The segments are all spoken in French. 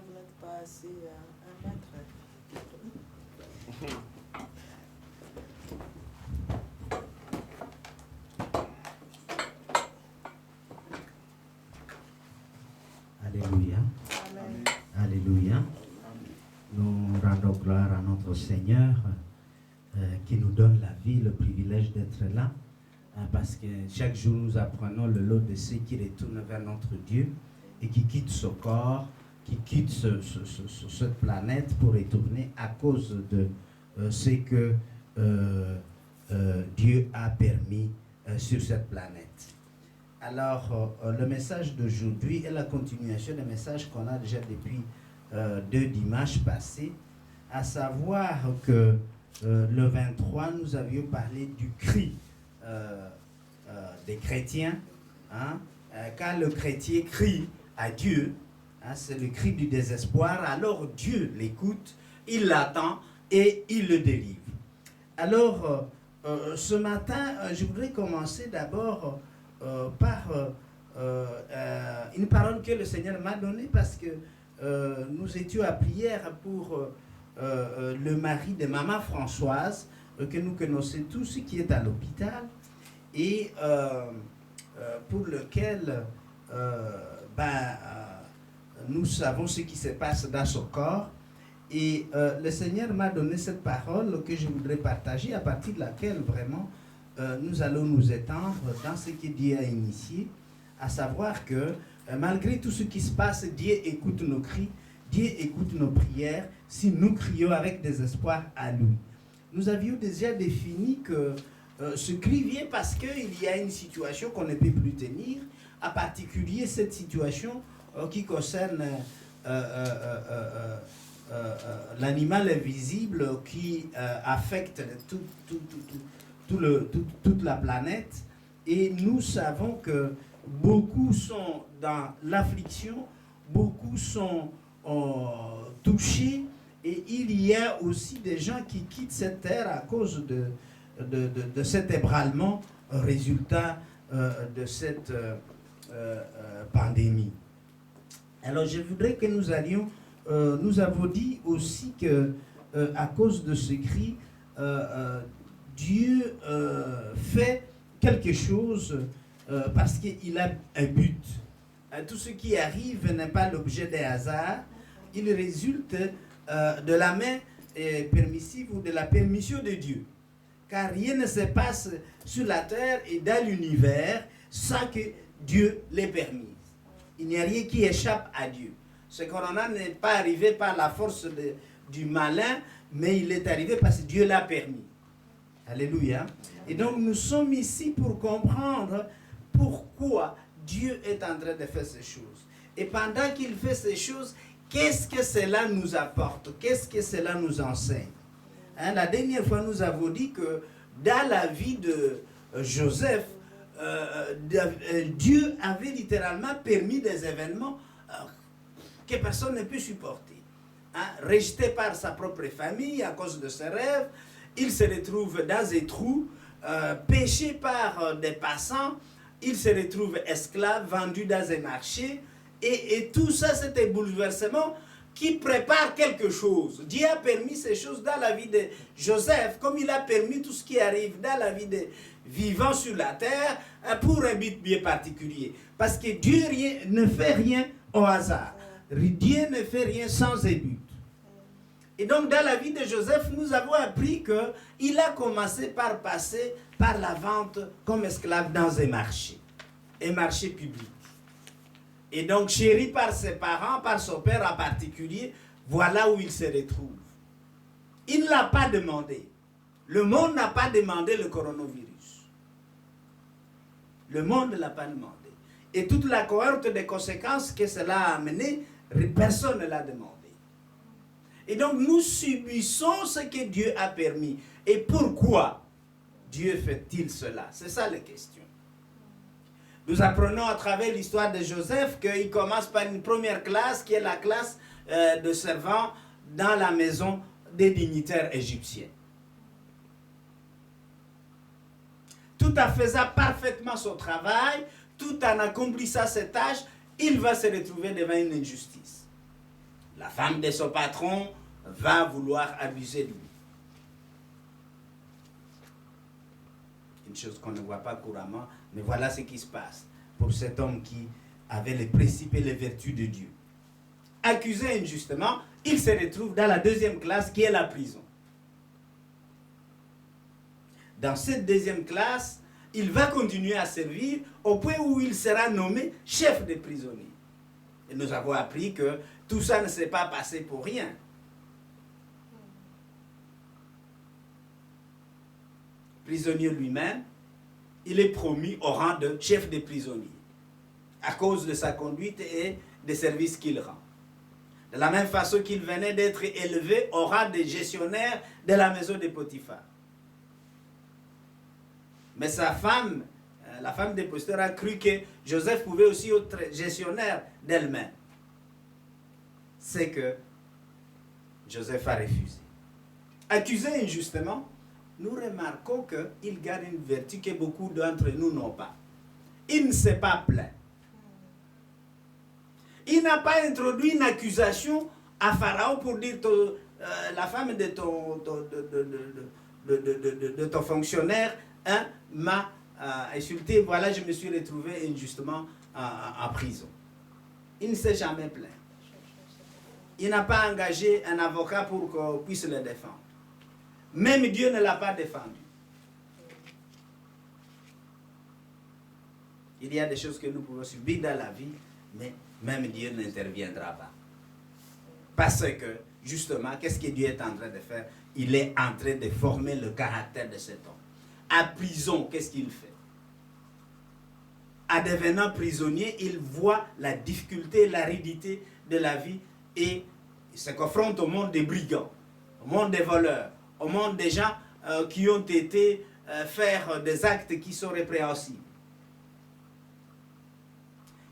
n'êtes pas assis à 1 mètre. Alléluia. Amen. Alléluia. Nous rendons gloire à notre Seigneur qui nous donne la vie, le privilège d'être là. Parce que chaque jour nous apprenons le lot de ceux qui retournent vers notre Dieu et qui quittent ce corps, qui quittent cette planète pour retourner à cause de ce que Dieu a permis sur cette planète. Alors, le message d'aujourd'hui est la continuation des messages qu'on a déjà depuis 2 dimanches passés, à savoir que le 23, nous avions parlé du cri des chrétiens. Hein? Quand le chrétien crie à Dieu, hein, c'est le cri du désespoir, alors Dieu l'écoute, il l'attend et il le délivre. Alors, ce matin, je voudrais commencer d'abord par une parole que le Seigneur m'a donnée parce que nous étions à prière pour le mari de Maman Françoise, que nous connaissons tous, qui est à l'hôpital, et pour lequel nous savons ce qui se passe dans son corps. Et le Seigneur m'a donné cette parole que je voudrais partager, à partir de laquelle vraiment nous allons nous étendre dans ce que Dieu a initié, à savoir que malgré tout ce qui se passe, Dieu écoute nos cris, Dieu écoute nos prières, si nous crions avec désespoir à lui. Nous avions déjà défini que ce cri vient parce qu'il y a une situation qu'on ne peut plus tenir, en particulier cette situation qui concerne l'animal invisible qui affecte toute la planète. Et nous savons que beaucoup sont dans l'affliction, beaucoup sont touchés, et il y a aussi des gens qui quittent cette terre à cause de cet ébranlement résultat de cette pandémie. Alors je voudrais que nous allions, nous avons dit aussi que à cause de ce cri, Dieu fait quelque chose parce qu'il a un but. Tout ce qui arrive n'est pas l'objet des hasards, il résulte de la main permissive ou de la permission de Dieu. Car rien ne se passe sur la terre et dans l'univers sans que Dieu l'ait permis. Il n'y a rien qui échappe à Dieu. Ce corona n'est pas arrivé par la force du malin, mais il est arrivé parce que Dieu l'a permis. Alléluia. Et donc nous sommes ici pour comprendre pourquoi Dieu est en train de faire ces choses. Et pendant qu'il fait ces choses, qu'est-ce que cela nous apporte? Qu'est-ce que cela nous enseigne? Hein, la dernière fois, nous avons dit que dans la vie de Joseph, Dieu avait littéralement permis des événements que personne ne peut supporter. Hein, rejeté par sa propre famille à cause de ses rêves, il se retrouve dans un trou, péché par des passants, il se retrouve esclave, vendu dans un marché, et tout ça, c'est un bouleversement qui prépare quelque chose. Dieu a permis ces choses dans la vie de Joseph, comme il a permis tout ce qui arrive dans la vie des vivants sur la terre, pour un but bien particulier. Parce que Dieu ne fait rien au hasard. Dieu ne fait rien sans un but. Et donc dans la vie de Joseph, nous avons appris qu'il a commencé par passer par la vente comme esclave dans un marché public. Et donc chéri par ses parents, par son père en particulier, voilà où il se retrouve. Il ne l'a pas demandé. Le monde n'a pas demandé le coronavirus. Le monde ne l'a pas demandé. Et toute la cohorte des conséquences que cela a amené, personne ne l'a demandé. Et donc nous subissons ce que Dieu a permis. Et pourquoi Dieu fait-il cela? C'est ça la question. Nous apprenons à travers l'histoire de Joseph qu'il commence par une première classe qui est la classe de servants dans la maison des dignitaires égyptiens. Tout en faisant parfaitement son travail, tout en accomplissant ses tâches, il va se retrouver devant une injustice. la femme de son patron va vouloir abuser de lui. Une chose qu'on ne voit pas couramment, mais voilà ce qui se passe pour cet homme qui avait les principes et les vertus de Dieu. Accusé injustement, il se retrouve dans la deuxième classe qui est la prison. Dans cette deuxième classe, il va continuer à servir au point où il sera nommé chef des prisonniers. Et nous avons appris que tout ça ne s'est pas passé pour rien. Prisonnier lui-même, il est promu au rang de chef des prisonniers à cause de sa conduite et des services qu'il rend. De la même façon qu'il venait d'être élevé au rang de gestionnaire de la maison de Potiphar. Mais sa femme, la femme des pasteurs, a cru que Joseph pouvait aussi être gestionnaire d'elle-même. C'est que Joseph a refusé. Accusé injustement, nous remarquons qu'il garde une vertu que beaucoup d'entre nous n'ont pas. Il ne s'est pas plaint. Il n'a pas introduit une accusation à Pharaon pour dire la femme de ton fonctionnaire m'a insulté, voilà, je me suis retrouvé injustement en prison. Il ne s'est jamais plaint. Il n'a pas engagé un avocat pour qu'on puisse le défendre. Même Dieu ne l'a pas défendu. Il y a des choses que nous pouvons subir dans la vie, mais même Dieu n'interviendra pas. Parce que, justement, qu'est-ce que Dieu est en train de faire? Il est en train de former le caractère de cet homme. À prison, qu'est-ce qu'il fait? En devenant prisonnier, il voit la difficulté, l'aridité de la vie et il se confronte au monde des brigands, au monde des voleurs, au monde des gens qui ont été faire des actes qui sont répréhensibles.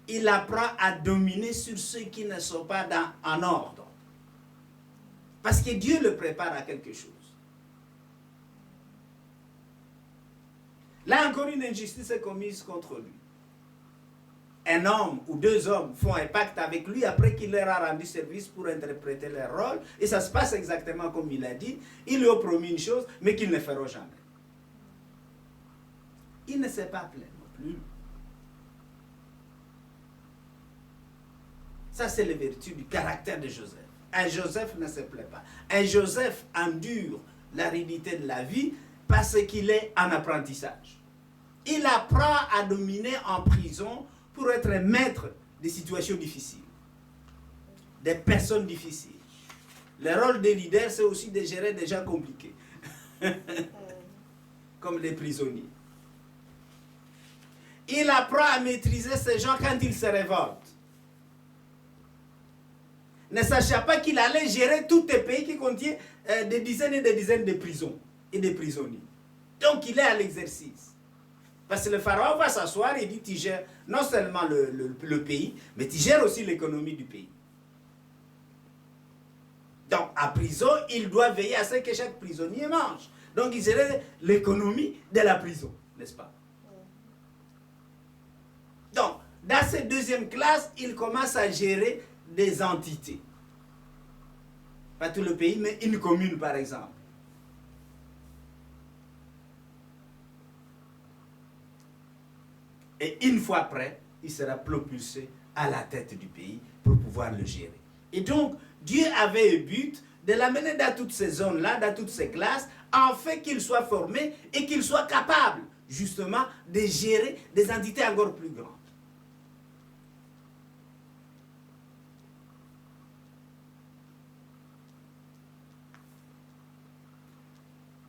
Il apprend à dominer sur ceux qui ne sont pas en ordre. Parce que Dieu le prépare à quelque chose. Là encore, une injustice est commise contre lui. Un homme ou deux hommes font un pacte avec lui après qu'il leur a rendu service pour interpréter leur rôle. Et ça se passe exactement comme il a dit. Ils lui ont promis une chose, mais qu'ils ne feront jamais. Il ne s'est pas plaint non plus. Ça, c'est la vertu du caractère de Joseph. Un Joseph ne se plaît pas. Un Joseph endure l'aridité de la vie parce qu'il est en apprentissage. Il apprend à dominer en prison pour être maître des situations difficiles, des personnes difficiles. Le rôle des leaders, c'est aussi de gérer des gens compliqués, comme les prisonniers. Il apprend à maîtriser ces gens quand ils se révoltent. Ne sachant pas qu'il allait gérer tout un pays qui contient des dizaines et des dizaines de prisons et de prisonniers. Donc il est à l'exercice. Parce que le pharaon va s'asseoir et dit, tu gères non seulement le pays, mais tu gères aussi l'économie du pays. Donc à prison, il doit veiller à ce que chaque prisonnier mange. Donc il gère l'économie de la prison, n'est-ce pas? Donc, dans cette deuxième classe, il commence à gérer des entités. Pas tout le pays, mais une commune par exemple. Et une fois prêt, il sera propulsé à la tête du pays pour pouvoir le gérer. Et donc, Dieu avait le but de l'amener dans toutes ces zones-là, dans toutes ces classes, afin qu'il soit formé et qu'il soit capable, justement, de gérer des entités encore plus grandes.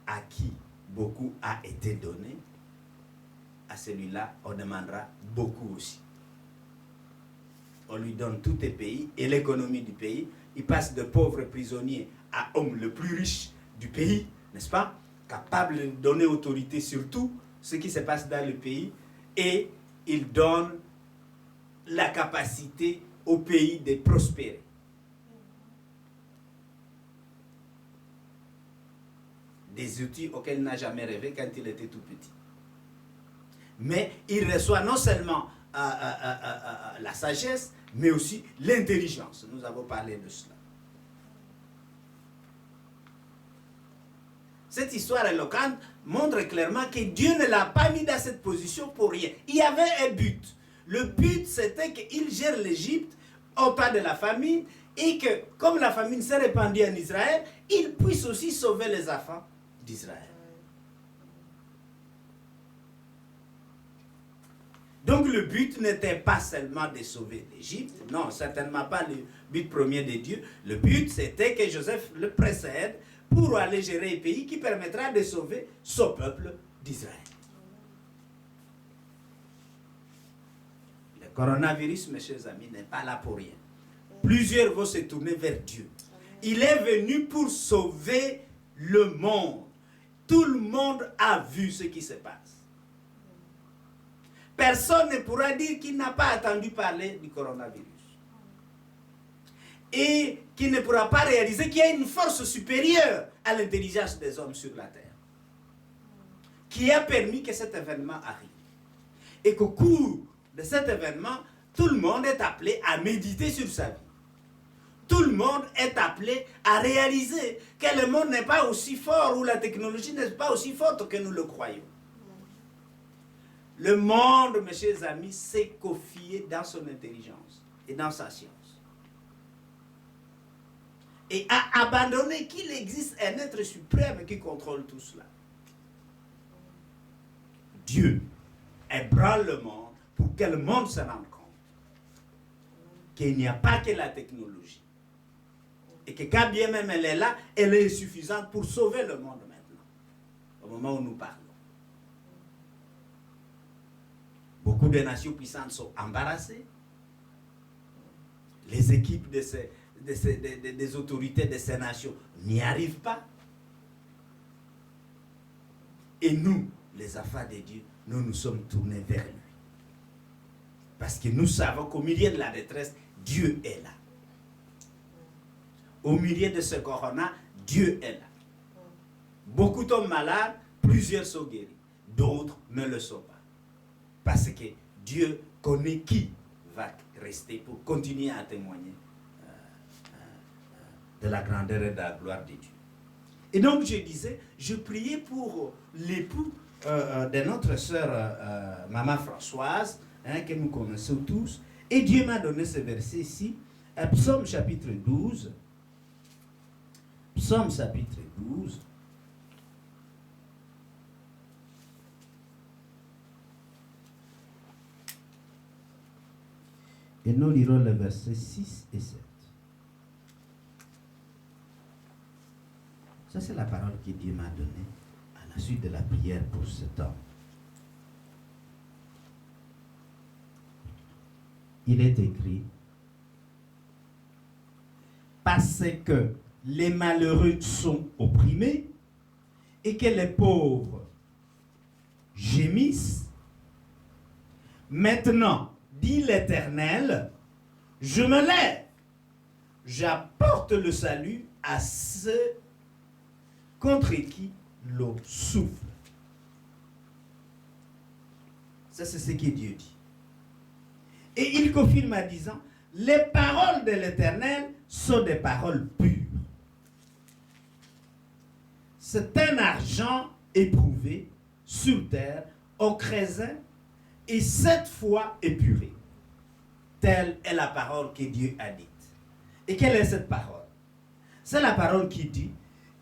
À qui beaucoup a été donné, à celui-là, on demandera beaucoup aussi. On lui donne tout le pays et l'économie du pays. Il passe de pauvres prisonniers à homme le plus riche du pays, n'est-ce pas? Capable de donner autorité sur tout ce qui se passe dans le pays. Et il donne la capacité au pays de prospérer. Des outils auxquels il n'a jamais rêvé quand il était tout petit. Mais il reçoit non seulement la sagesse, mais aussi l'intelligence. Nous avons parlé de cela. cette histoire éloquente montre clairement que Dieu ne l'a pas mis dans cette position pour rien. Il y avait un but. Le but, c'était qu'il gère l'Égypte au temps de la famine et que, comme la famine s'est répandue en Israël, il puisse aussi sauver les enfants d'Israël. Donc le but n'était pas seulement de sauver l'Égypte, non, certainement pas le but premier de Dieu. Le but, c'était que Joseph le précède pour aller gérer un pays qui permettra de sauver son peuple d'Israël. Le coronavirus, mes chers amis, n'est pas là pour rien. Plusieurs vont se tourner vers Dieu. Il est venu pour sauver le monde. Tout le monde a vu ce qui se passe. Personne ne pourra dire qu'il n'a pas entendu parler du coronavirus. Et qu'il ne pourra pas réaliser qu'il y a une force supérieure à l'intelligence des hommes sur la terre, qui a permis que cet événement arrive. Et qu'au cours de cet événement, tout le monde est appelé à méditer sur sa vie. Tout le monde est appelé à réaliser que le monde n'est pas aussi fort ou la technologie n'est pas aussi forte que nous le croyons. Le monde, mes chers amis, s'est confié dans son intelligence et dans sa science. Et a abandonné qu'il existe un être suprême qui contrôle tout cela. Dieu ébranle le monde pour que le monde se rende compte qu'il n'y a pas que la technologie. Et que quand bien même elle est là, elle est suffisante pour sauver le monde maintenant, au moment où nous parlons. Beaucoup de nations puissantes sont embarrassées. Les équipes des autorités de ces nations n'y arrivent pas. Et nous, les enfants de Dieu, nous nous sommes tournés vers lui. Parce que nous savons qu'au milieu de la détresse, Dieu est là. Au milieu de ce corona, Dieu est là. Beaucoup tombent malades, plusieurs sont guéris. D'autres ne le sont pas. Parce que Dieu connaît qui va rester pour continuer à témoigner de la grandeur et de la gloire de Dieu. Et donc je disais, je priais pour l'époux de notre sœur Maman Françoise, que nous connaissons tous, et Dieu m'a donné ce verset ici, Psaume chapitre 12. Psaume chapitre 12. Et nous lirons les versets 6 et 7. Ça, c'est la parole que Dieu m'a donnée à la suite de la prière pour cet homme. Il est écrit, parce que les malheureux sont opprimés et que les pauvres gémissent, maintenant, dit l'Éternel, je me lève, j'apporte le salut à ceux contre qui l'eau souffle. Ça, c'est ce que Dieu dit. Et il confirme en disant, les paroles de l'Éternel sont des paroles pures. C'est un argent éprouvé sur terre, au creuset, et 7 fois épuré. Telle est la parole que Dieu a dite. Et quelle est cette parole? C'est la parole qui dit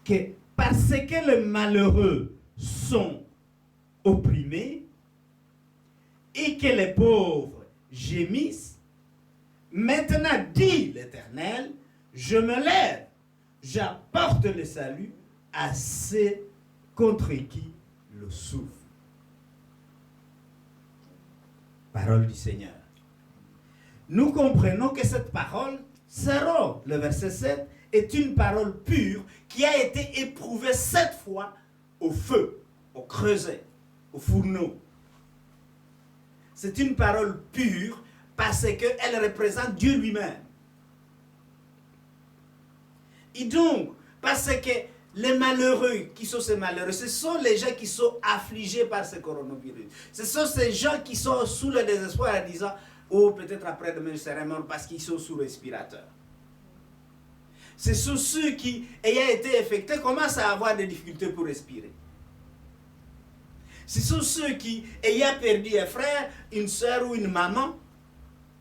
que parce que les malheureux sont opprimés et que les pauvres gémissent, maintenant dit l'Éternel, je me lève, j'apporte le salut à ceux contre qui le souffle. Parole du Seigneur. Nous comprenons que cette parole, sera, le verset 7, est une parole pure qui a été éprouvée 7 fois au feu, au creuset, au fourneau. C'est une parole pure parce qu'elle représente Dieu lui-même. Et donc, parce que les malheureux, qui sont ces malheureux, ce sont les gens qui sont affligés par ce coronavirus. Ce sont ces gens qui sont sous le désespoir en disant, oh, peut-être après-demain je serai mort parce qu'ils sont sous respirateur. Ce sont ceux qui, ayant été infectés, commencent à avoir des difficultés pour respirer. Ce sont ceux qui, ayant perdu un frère, une soeur ou une maman,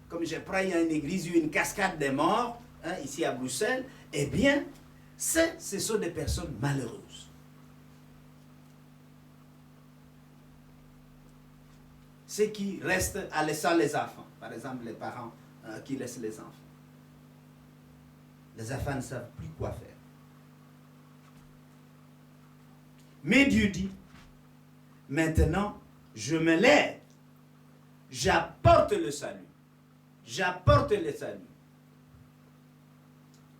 comme je prends, il y a une église, une cascade des morts, ici à Bruxelles, eh bien, ce sont des personnes malheureuses. Ceux qui restent en laissant les enfants, par exemple les parents qui laissent les enfants. Les enfants ne savent plus quoi faire. Mais Dieu dit, maintenant, je me lève, j'apporte le salut. J'apporte le salut.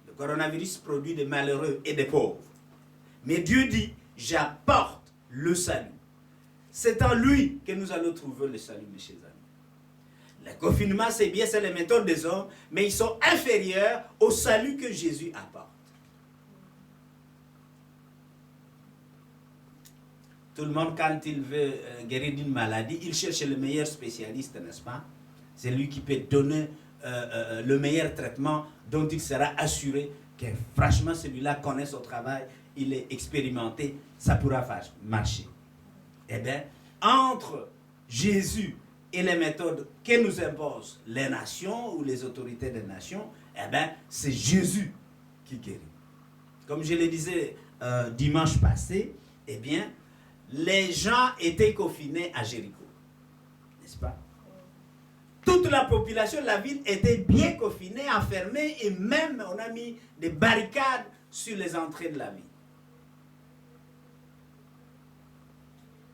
Le coronavirus produit des malheureux et des pauvres. Mais Dieu dit, j'apporte le salut. C'est en lui que nous allons trouver le salut, mes chers amis. Le confinement, c'est bien, c'est les méthodes des hommes, mais ils sont inférieurs au salut que Jésus apporte. Tout le monde, quand il veut guérir d'une maladie, il cherche le meilleur spécialiste, n'est-ce pas? C'est lui qui peut donner le meilleur traitement dont il sera assuré que franchement celui-là connaît son travail, il est expérimenté, ça pourra marcher. Eh bien, entre Jésus et les méthodes que nous imposent les nations ou les autorités des nations, eh bien, c'est Jésus qui guérit. Comme je le disais dimanche passé, eh bien, les gens étaient confinés à Jéricho, n'est-ce pas? Toute la population de la ville était bien confinée, enfermée, et même on a mis des barricades sur les entrées de la ville.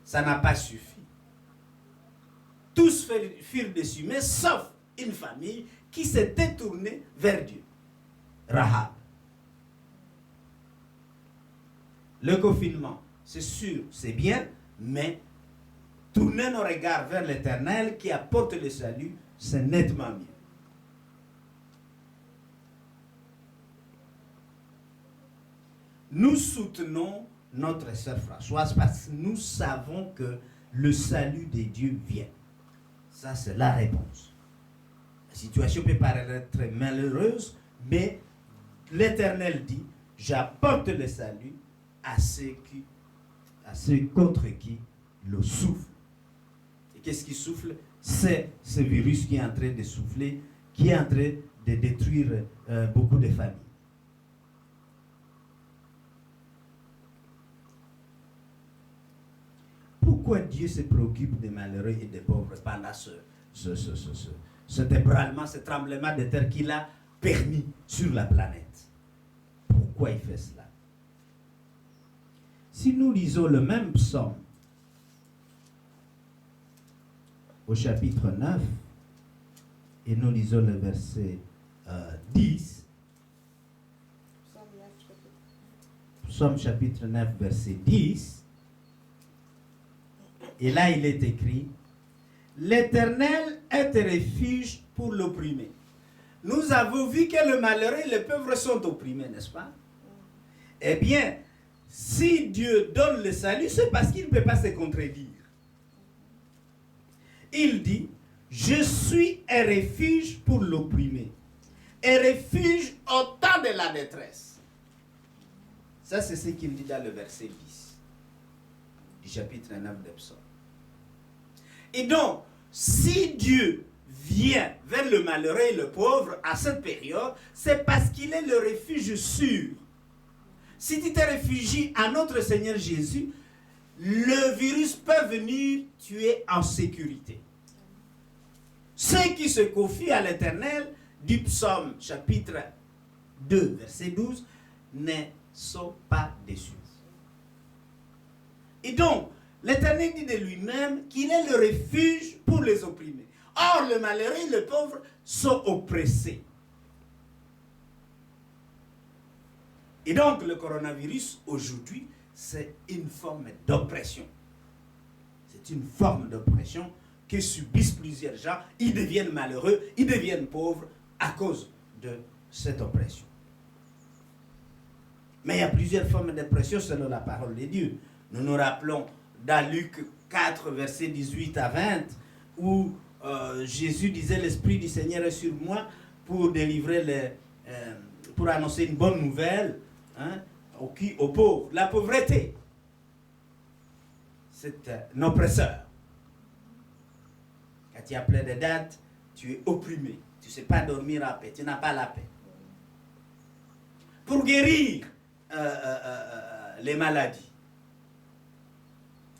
Ça n'a pas suffi. Tous furent décimés, sauf une famille qui s'était tournée vers Dieu. Rahab. Le confinement, c'est sûr, c'est bien, mais tourner nos regards vers l'Éternel qui apporte le salut, c'est nettement mieux. Nous soutenons notre sœur Françoise parce que nous savons que le salut de Dieu vient. Ça, c'est la réponse. La situation peut paraître malheureuse, mais l'Éternel dit, j'apporte le salut à ceux contre qui le souffle. Et qu'est-ce qui souffle? C'est ce virus qui est en train de souffler, qui est en train de détruire beaucoup de familles. Pourquoi Dieu se préoccupe des malheureux et des pauvres pendant cet ébranlement, ce tremblement de terre qu'il a permis sur la planète? Pourquoi il fait cela? Si nous lisons le même psaume au chapitre 9 et nous lisons le verset 10, psaume chapitre 9 verset 10, et là il est écrit, l'Éternel est refuge pour l'opprimé. Nous avons vu que le malheureux et le pauvre sont opprimés, n'est-ce pas? Eh bien, si Dieu donne le salut, c'est parce qu'il ne peut pas se contredire. Il dit, je suis un refuge pour l'opprimé, un refuge au temps de la détresse. Ça, c'est ce qu'il dit dans le verset 10 du chapitre 9 de Psaume. Et donc, si Dieu vient vers le malheureux et le pauvre à cette période, c'est parce qu'il est le refuge sûr. Si tu te réfugies à notre Seigneur Jésus, le virus peut venir tuer en sécurité. Ceux qui se confient à l'Éternel, du psaume chapitre 2, verset 12, ne sont pas déçus. Et donc, l'Éternel dit de lui-même qu'il est le refuge pour les opprimés. Or, le malheureux et le pauvre sont oppressés. Et donc, le coronavirus, aujourd'hui, c'est une forme d'oppression. C'est une forme d'oppression que subissent plusieurs gens. Ils deviennent malheureux, ils deviennent pauvres à cause de cette oppression. Mais il y a plusieurs formes d'oppression selon la parole de Dieu. Nous nous rappelons dans Luc 4, versets 18 à 20, où Jésus disait, l'Esprit du Seigneur est sur moi pour délivrer pour annoncer une bonne nouvelle, hein, aux pauvres. La pauvreté, c'est un oppresseur. Quand tu as plein de dettes, tu es opprimé. Tu ne sais pas dormir à paix. Tu n'as pas la paix. Pour guérir les maladies,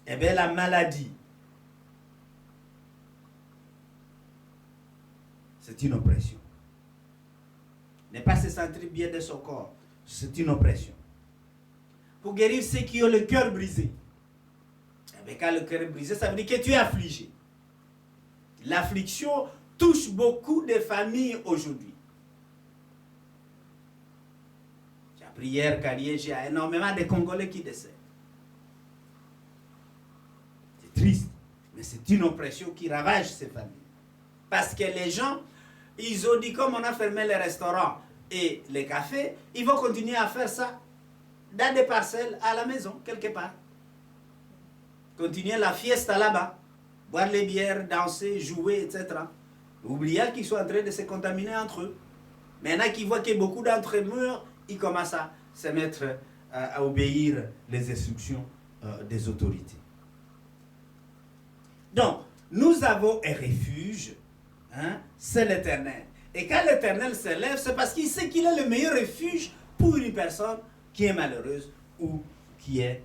eh bien la maladie, c'est une oppression. Ne pas se sentir bien de son corps, c'est une oppression. Pour guérir ceux qui ont le cœur brisé, eh bien, quand le cœur est brisé, ça veut dire que tu es affligé. L'affliction touche beaucoup de familles aujourd'hui. J'ai appris hier qu'à Liège, il y a énormément de Congolais qui décèdent. C'est triste, mais c'est une oppression qui ravage ces familles. Parce que les gens, ils ont dit, comme on a fermé les restaurants et les cafés, ils vont continuer à faire ça dans des parcelles à la maison, quelque part. Continuer la fiesta là-bas, boire les bières, danser, jouer, etc. Oubliant qu'ils sont en train de se contaminer entre eux. Maintenant qu'ils voient que beaucoup d'entre eux meurent, ils commencent à se mettre à obéir les instructions des autorités. Donc, nous avons un refuge, hein, c'est l'Éternel. Et quand l'Éternel se lève, c'est parce qu'il sait qu'il est le meilleur refuge pour une personne qui est malheureuse ou qui a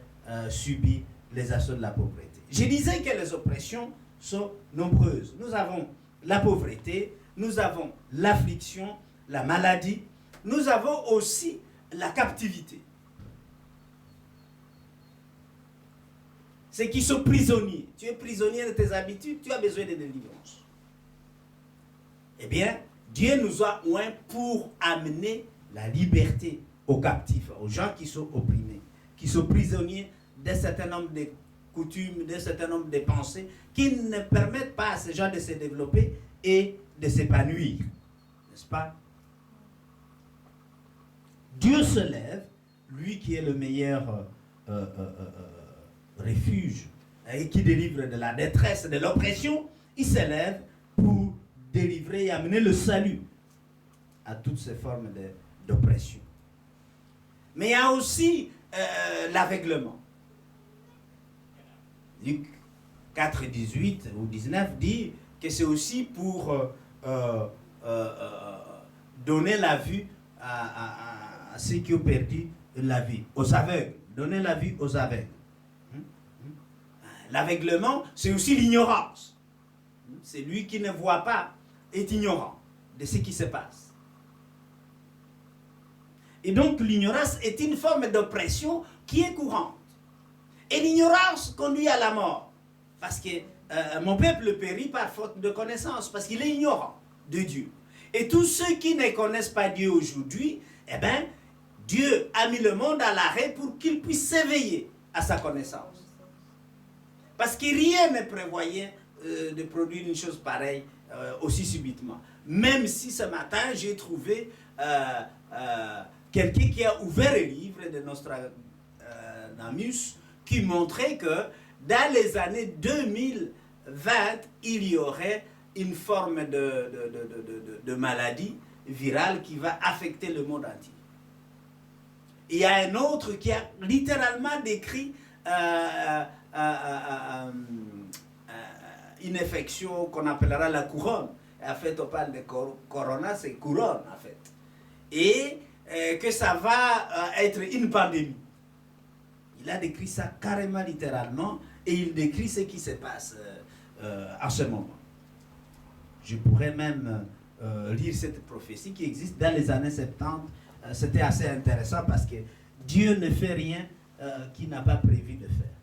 subi les assauts de la pauvreté. Je disais que les oppressions sont nombreuses. Nous avons la pauvreté, nous avons l'affliction, la maladie, nous avons aussi la captivité. C'est qui sont prisonniers. Tu es prisonnier de tes habitudes, tu as besoin de délivrance. Eh bien, Dieu nous a oints pour amener la liberté aux captifs, aux gens qui sont opprimés, qui sont prisonniers d'un certain nombre de coutumes, d'un certain nombre de pensées qui ne permettent pas à ces gens de se développer et de s'épanouir. N'est-ce pas? Dieu se lève, lui qui est le meilleur refuge et qui délivre de la détresse, de l'oppression, il se lève pour délivrer et amener le salut à toutes ces formes d'oppression. Mais il y a aussi l'aveuglement. Luc 4, 18 ou 19 dit que c'est aussi pour donner la vue à ceux qui ont perdu la vie, aux aveugles. Donner la vue aux aveugles. L'aveuglement, c'est aussi l'ignorance. Celui qui ne voit pas est ignorant de ce qui se passe. Et donc l'ignorance est une forme d'oppression qui est courante. Et l'ignorance conduit à la mort. Parce que mon peuple périt par faute de connaissance, parce qu'il est ignorant de Dieu. Et tous ceux qui ne connaissent pas Dieu aujourd'hui, eh bien, Dieu a mis le monde à l'arrêt pour qu'il puisse s'éveiller à sa connaissance. Parce que rien ne prévoyait de produire une chose pareille aussi subitement. Même si ce matin, j'ai trouvé quelqu'un qui a ouvert le livre de Nostradamus qui montrait que dans les années 2020, il y aurait une forme de maladie virale qui va affecter le monde entier. Il y a un autre qui a littéralement décrit une infection qu'on appellera la couronne. En fait, on parle de corona, c'est couronne en fait. Et que ça va être une pandémie. Il a décrit ça carrément littéralement et il décrit ce qui se passe en ce moment. Je pourrais même lire cette prophétie qui existe dans les années 70. C'était assez intéressant parce que Dieu ne fait rien qu'il n'a pas prévu de faire.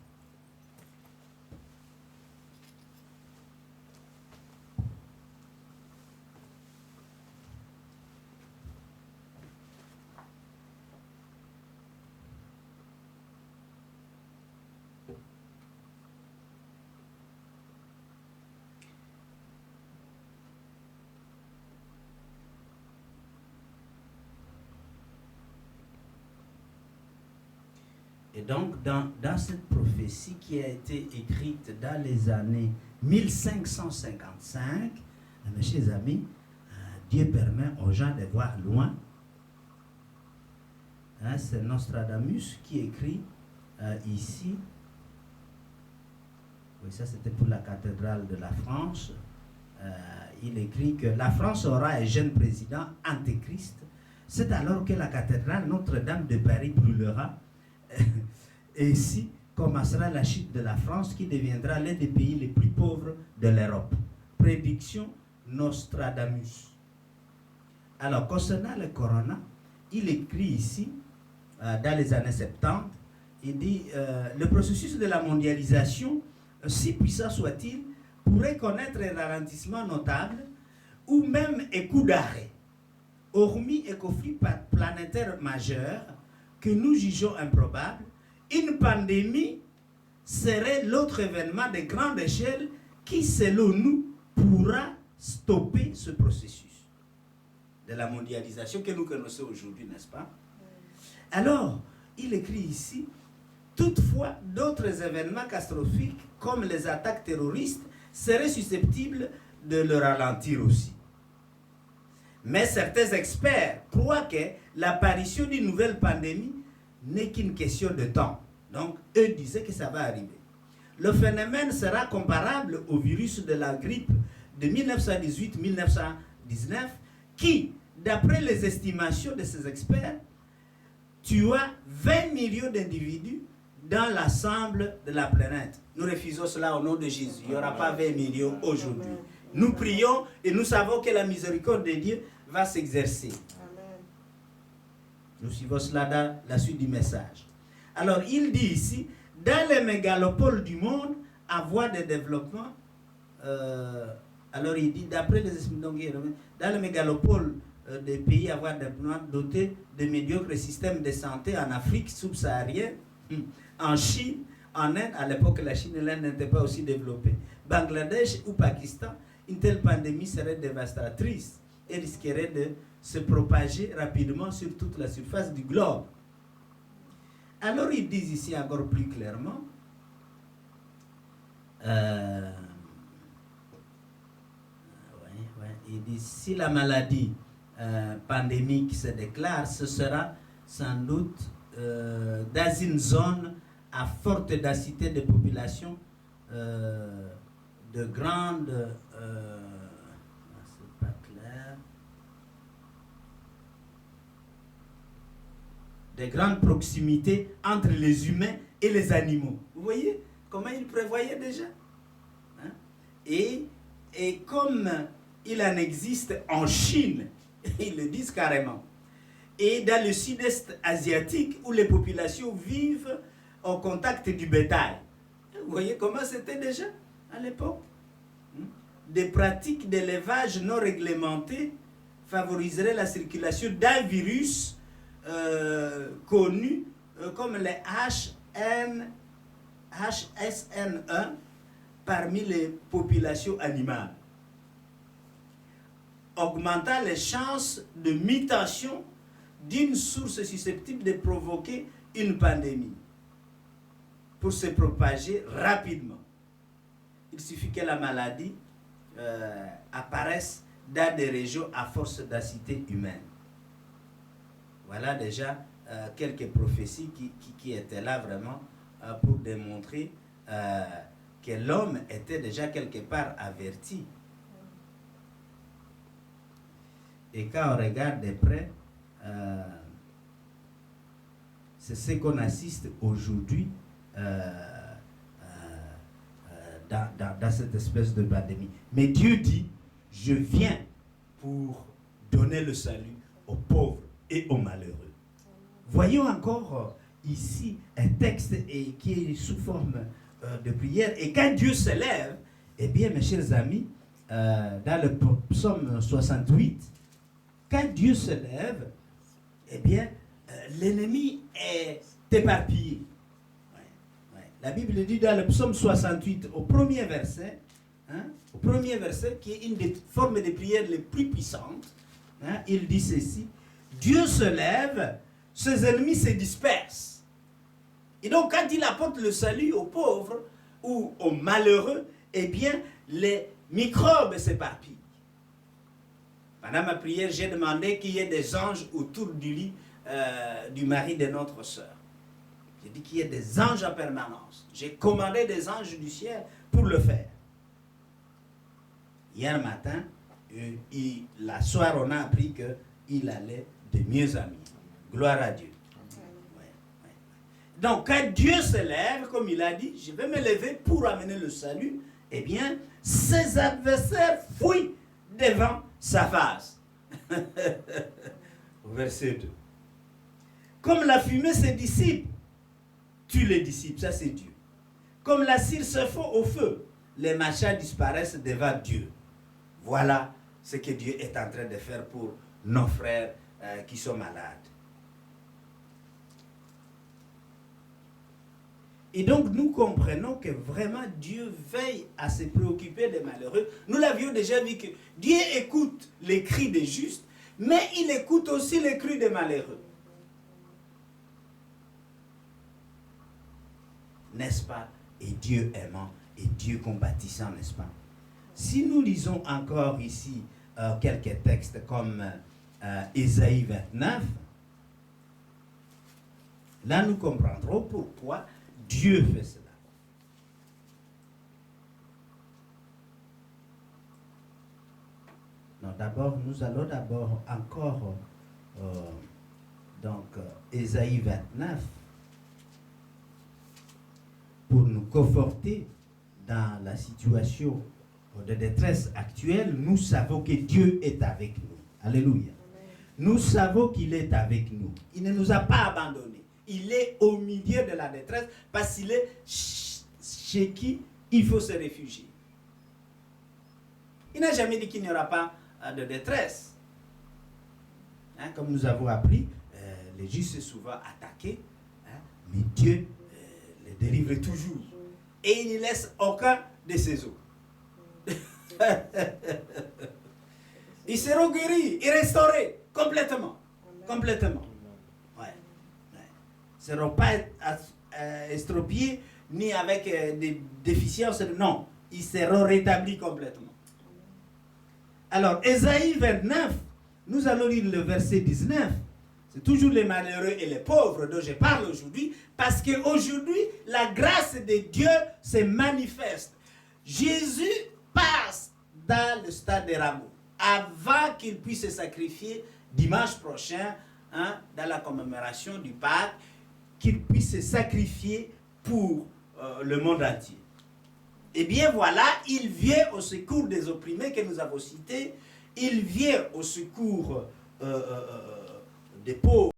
Et donc, dans cette prophétie qui a été écrite dans les années 1555, mes chers amis, Dieu permet aux gens de voir loin Hein, c'est Nostradamus qui écrit ici. Oui, ça c'était pour la cathédrale de la France. Il écrit que la France aura un jeune président antéchrist. C'est alors que la cathédrale Notre-Dame de Paris brûlera. Et ici commencera la chute de la France qui deviendra l'un des pays les plus pauvres de l'Europe. Prédiction Nostradamus. Alors, concernant le corona, il écrit ici, dans les années 70, il dit le processus de la mondialisation, si puissant soit-il, pourrait connaître un ralentissement notable ou même un coup d'arrêt, hormis un conflit planétaire majeur que nous jugeons improbable. Une pandémie serait l'autre événement de grande échelle qui, selon nous, pourra stopper ce processus de la mondialisation que nous connaissons aujourd'hui, n'est-ce pas? Alors, il écrit ici, toutefois, d'autres événements catastrophiques, comme les attaques terroristes, seraient susceptibles de le ralentir aussi. Mais certains experts croient que l'apparition d'une nouvelle pandémie n'est qu'une question de temps. Donc, eux disaient que ça va arriver. Le phénomène sera comparable au virus de la grippe de 1918-1919, qui, d'après les estimations de ces experts, tua 20 millions d'individus dans l'ensemble de la planète. Nous refusons cela au nom de Jésus. Il n'y aura pas 20 millions aujourd'hui. Nous prions et nous savons que la miséricorde de Dieu va s'exercer. Nous suivons cela dans la suite du message. Alors, il dit ici, dans les mégalopoles du monde, à voie de développement, alors il dit, d'après les donc, dans les mégalopoles des pays à voie de développement dotés de médiocres systèmes de santé en Afrique subsaharienne, en Chine, en Inde, à l'époque la Chine et l'Inde n'étaient pas aussi développées, Bangladesh ou Pakistan, une telle pandémie serait dévastatrice et risquerait de se propager rapidement sur toute la surface du globe. Alors ils disent ici encore plus clairement, ils disent si la maladie pandémique se déclare, ce sera sans doute dans une zone à forte densité de population, de grandes c'est pas clair, de grandes proximités entre les humains et les animaux. Vous voyez comment il prévoyait déjà, hein? Et comme il en existe en Chine, ils le disent carrément, et dans le sud-est asiatique où les populations vivent au contact du bétail. Vous voyez comment c'était déjà à l'époque? Des pratiques d'élevage non réglementées favoriseraient la circulation d'un virus connu comme les HSN1 parmi les populations animales, augmentant les chances de mutation d'une source susceptible de provoquer une pandémie pour se propager rapidement. Il suffit que la maladie apparaisse dans des régions à force densité humaine. Voilà déjà quelques prophéties qui étaient là vraiment pour démontrer que l'homme était déjà quelque part averti. Et quand on regarde de près, c'est ce qu'on assiste aujourd'hui dans cette espèce de pandémie. Mais Dieu dit, je viens pour donner le salut aux pauvres et aux malheureux. Voyons encore ici un texte qui est sous forme de prière. Et quand Dieu se lève, eh bien mes chers amis, dans le psaume 68, quand Dieu se lève, eh bien l'ennemi est éparpillé. La Bible dit dans le psaume 68, au premier verset, qui est une des formes de prière les plus puissantes, il dit ceci, Dieu se lève, ses ennemis se dispersent. Et donc quand il apporte le salut aux pauvres ou aux malheureux, eh bien les microbes s'éparpillent. Pendant ma prière, j'ai demandé qu'il y ait des anges autour du lit du mari de notre sœur. J'ai dit qu'il y ait des anges en permanence. J'ai commandé des anges du ciel pour le faire. Hier matin, la soirée, on a appris qu'il allait de mieux en mieux. Gloire à Dieu. Donc, quand Dieu se lève, comme il a dit, je vais me lever pour amener le salut, eh bien, ses adversaires fuient devant sa face. Verset 2. Comme la fumée se dissipe, tue les disciples, ça c'est Dieu. Comme la cire se fond au feu, les machins disparaissent devant Dieu. Voilà ce que Dieu est en train de faire pour nos frères qui sont malades. Et donc nous comprenons que vraiment Dieu veille à se préoccuper des malheureux. Nous l'avions déjà vu que Dieu écoute les cris des justes, mais il écoute aussi les cris des malheureux. N'est-ce pas? Et Dieu aimant et Dieu compatissant, n'est-ce pas? Si nous lisons encore ici quelques textes comme Ésaïe 29, là nous comprendrons pourquoi Dieu fait cela. Non, d'abord, nous allons d'abord encore Ésaïe 29 pour nous conforter dans la situation de détresse actuelle. Nous savons que Dieu est avec nous. Alléluia. Nous savons qu'il est avec nous. Il ne nous a pas abandonnés. Il est au milieu de la détresse parce qu'il est chez qui il faut se réfugier. Il n'a jamais dit qu'il n'y aura pas de détresse. Hein, comme nous avons appris, les justes sont souvent attaqués, hein, mais Dieu les délivre toujours. Et il ne laisse aucun de ses eaux. Ils seront guéris et restaurés complètement. Complètement. Ne seront pas estropiés ni avec des déficiences. Non, ils seront rétablis complètement. Alors, Ésaïe 29, nous allons lire le verset 19. C'est toujours les malheureux et les pauvres dont je parle aujourd'hui, parce qu'aujourd'hui, la grâce de Dieu se manifeste. Jésus passe dans le stade de Rameau, avant qu'il puisse se sacrifier dimanche prochain, hein, dans la commémoration du Pâques, qu'il puisse se sacrifier pour le monde entier. Eh bien voilà, il vient au secours des opprimés que nous avons cités, il vient au secours des pauvres.